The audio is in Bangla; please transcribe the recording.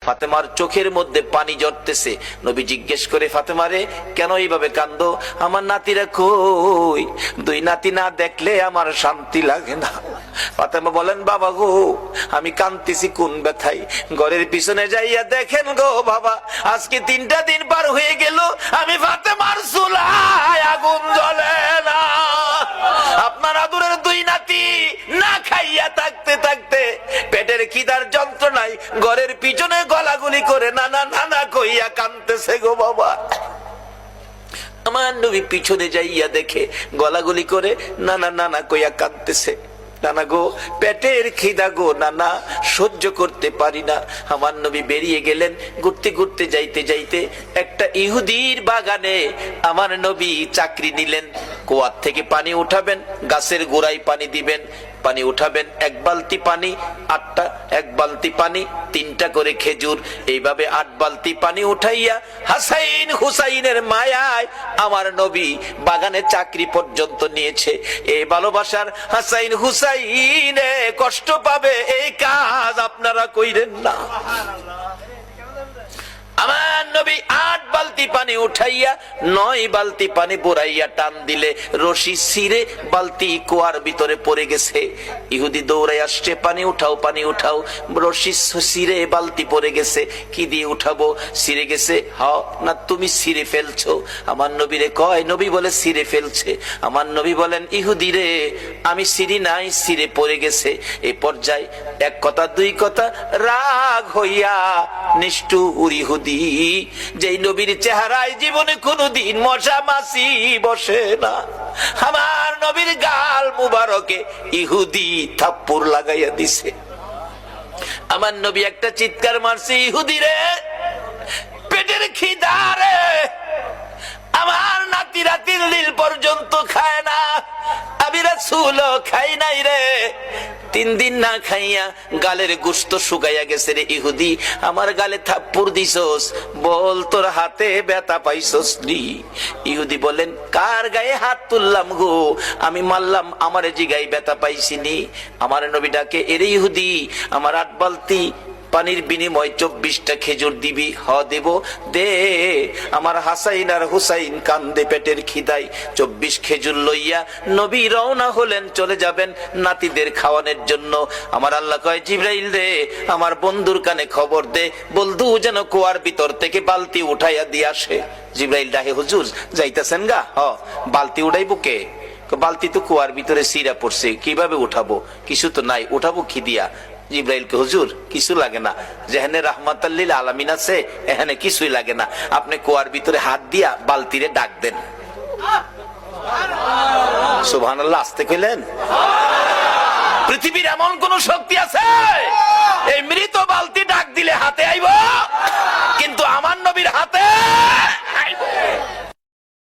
ফাতেমার চোখের মধ্যে পানি ঝরতেছে। নবী জিজ্ঞেস করে, ফাতেমা রে, কেন এইভাবে কান্দো? আমার নাতিরা কই? দুই নাতি না দেখলে আমার শান্তি লাগে না। ফাতেমা বলেন, বাবা গো, আমি কান্দিছি কোন ব্যথায়? ঘরের পিছনে যাইয়া দেখেন গো বাবা, আজকে 3টা দিন পার হয়ে গেল, আমি ফাতেমার চুলায় আগুন জ্বলে না। আপনার আদরের দুই নাতি না খাইয়া থাকতে থাকতে পেটের খিদার যন্ত্রণায় ঘরের পিছনে গলাগুলি করে নানা নানা কইয়া কাঁদতেছে গো বাবা। আমার নবী পিছনে যাইয়া দেখে গলাগুলি করে নানা নানা কইয়া কাঁদতেছে। নানা গো, পেটের খিদা গো নানা, সহ্য করতে পারি না। আমার নবী বেরিয়ে গেলেন। ঘুরতে ঘুরতে যাইতে যাইতে একটা ইহুদির বাগানে আমার নবী চাকরি নিলেন। কুয়ার থেকে পানি উঠাবেন, গাছের গোড়ায় পানি দিবেন, পানি উঠাবেন, 1 বালতি পানি 8টা, 1 বালতি পানি 3টা করে খেজুর, এইভাবে 8 বালতি পানি উঠাইয়া হাসাইন হুসাইনের মায়ায় আমার নবী বাগানে চাকরি পর্যন্ত নিয়েছে। এই ভালোবাসার হাসাইন হুসাইনে কষ্ট পাবে, এই কাজ আপনারা কইরেন না। আমার নবী 8 বালতি পানি উঠাইয়া 9 বালতি পানি বুড়াইয়া টান দিলে রশি ছিঁড়ে বালতি কুয়ার ভিতরে পড়ে গেছে। ইহুদি দৌড়াই আসছে, পানি উঠাও পানি উঠাও। রশি ছিঁড়ে বালতি পড়ে গেছে, কি দিয়ে উঠাবো? ছিঁড়ে গেছে। হ্যাঁ না, তুমি ছিঁড়ে ফেলছো? আমার নবীরে কয়, নবী বলে ছিঁড়ে ফেলছে। আমার নবী বলেন, ইহুদি রে, আমি ছিঁড়ি নাই, ছিঁড়ে পড়ে গেছে। এই পর্যায়ে 1 কথা 2 কথা রাগ হইয়া নিষ্ঠুর ইহুদি, যেই নবীর চেহারায় জীবনে কোনদিন মশা মাছি বসে না, আমার নবীর গাল মুবারকে ইহুদি থাপ্পড় লাগাইয়া দিছে। আমার নবী একটা চিৎকার মারছে, ইহুদি রে, পেটের খিদা রে, আমার নাতিরা 3 দিন পর্যন্ত খায় না, আমি রাসূল খাই নাই রে। 3 দিন না খাইয়া গালের গোশত শুকাইয়া গেছে রে ইহুদি, আমার গালে থাপ্পড় দিছস, বল তোর হাতে ব্যথা পাইছস নি? ইহুদি বলেন, কার গায়ে হাত তুললাম গো? আমি মারলাম, আমার জিগায় ব্যথা পাইছিনি। আমার নবী ডাকে, এরে ইহুদি, আমার 8 বালতি পানির বিনিময় 24টা খেজুর দিবি? হ দেব, দে। আমার হাসাইন আর হুসাইন কান্দে পেটের খিদায়। 24 খেজুর লইয়া নবী রওনা হলেন, চলে যাবেন নাতিদের খাওয়ানোর জন্য। আমার আল্লাহ কয়, জিবরাইল রে, আমার বন্ধুর কানে খবর দে, বন্ধু যেন কুয়ার ভিতর থেকে বালতি উঠাইয়া দিয়ে আসে। জিবরাইল ডাকে, হুজুর যাইতেছেন গা? হ। বালতি উঠাইবো কে? বালতি তো কুয়ার ভিতরে সিরা পড়ছে, কিভাবে উঠাবো? কিছু তো নাই, উঠাবো কি দিয়া? জিবরাইলকে, হুজুর কিছু লাগে না, যেখানে রাহমাতাল লিল আলামিন আছে এখানে কিছুই লাগে না, আপনি কুয়ার ভিতরে হাত দিয়া বালতিরে ডাক দেন। সুবহানাল্লাহ, আসতে কইলেন? পৃথিবীর এমন কোন শক্তি আছে এই মৃত বালতি ডাক দিলে হাত